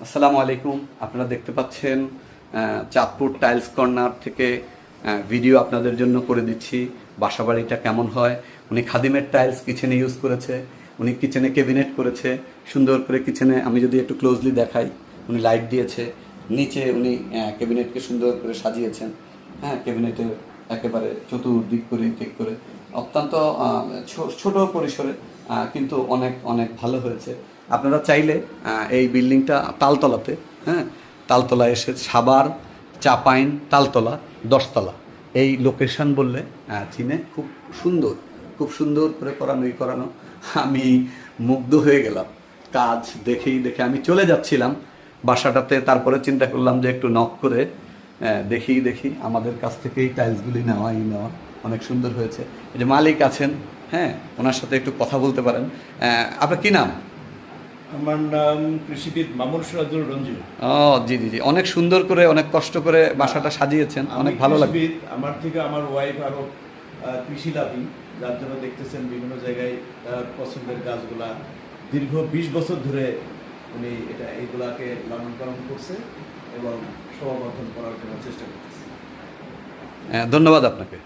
আসসালামু আলাইকুম। আপনারা দেখতে পাচ্ছেন চাঁদপুর টাইলস কর্নার থেকে ভিডিও আপনাদের জন্য করে দিচ্ছি। বাসাবাড়িটা কেমন হয়। উনি খাদিমের টাইলস কিচেনে ইউজ করেছে, উনি কিচেনে ক্যাবিনেট করেছে সুন্দর করে। কিচেনে আমি যদি একটু ক্লোজলি দেখাই, উনি লাইট দিয়েছে, নিচে উনি ক্যাবিনেটকে সুন্দর করে সাজিয়েছেন। হ্যাঁ, ক্যাবিনেটের একেবারে চতুর্দিক করে ঠিক করে অত্যন্ত ছোট পরিসরে, কিন্তু অনেক অনেক ভালো হয়েছে। আপনারা চাইলে এই বিল্ডিংটা তালতলাতে, হ্যাঁ, তালতলা এসে সাভার চাপাইন তালতলা 10তলা এই লোকেশন বললে চিনে। খুব সুন্দর করে করানো। আমি মুগ্ধ হয়ে গেলাম কাজ দেখে আমি চলে যাচ্ছিলাম বাসাটাতে। তারপরে চিন্তা করলাম যে একটু নক করে দেখি আমাদের কাছ থেকে এই টাইলসগুলি নেওয়া অনেক সুন্দর হয়েছে। এই যে মালিক আছেন, হ্যাঁ, ওনার সাথে একটু কথা বলতে পারেন। আপনার কি নাম? আমার নাম কৃষিবিদ মামুন সিরাজুল রঞ্জু। ও জি জি জি, অনেক সুন্দর করে অনেক কষ্ট করে বাসাটা সাজিয়েছেন, অনেক ভালো লাগে। আমার থেকে আমার ওয়াইফ আরো কৃষি লাভী, যার জন্য দেখতেছেন বিভিন্ন জায়গায় তার পছন্দের গাছগুলা দীর্ঘ 20 বছর ধরে উনি এইগুলাকে লালন পালন করছে এবং সমাবর্ধন করার জন্য চেষ্টা করতেছে। ধন্যবাদ আপনাকে।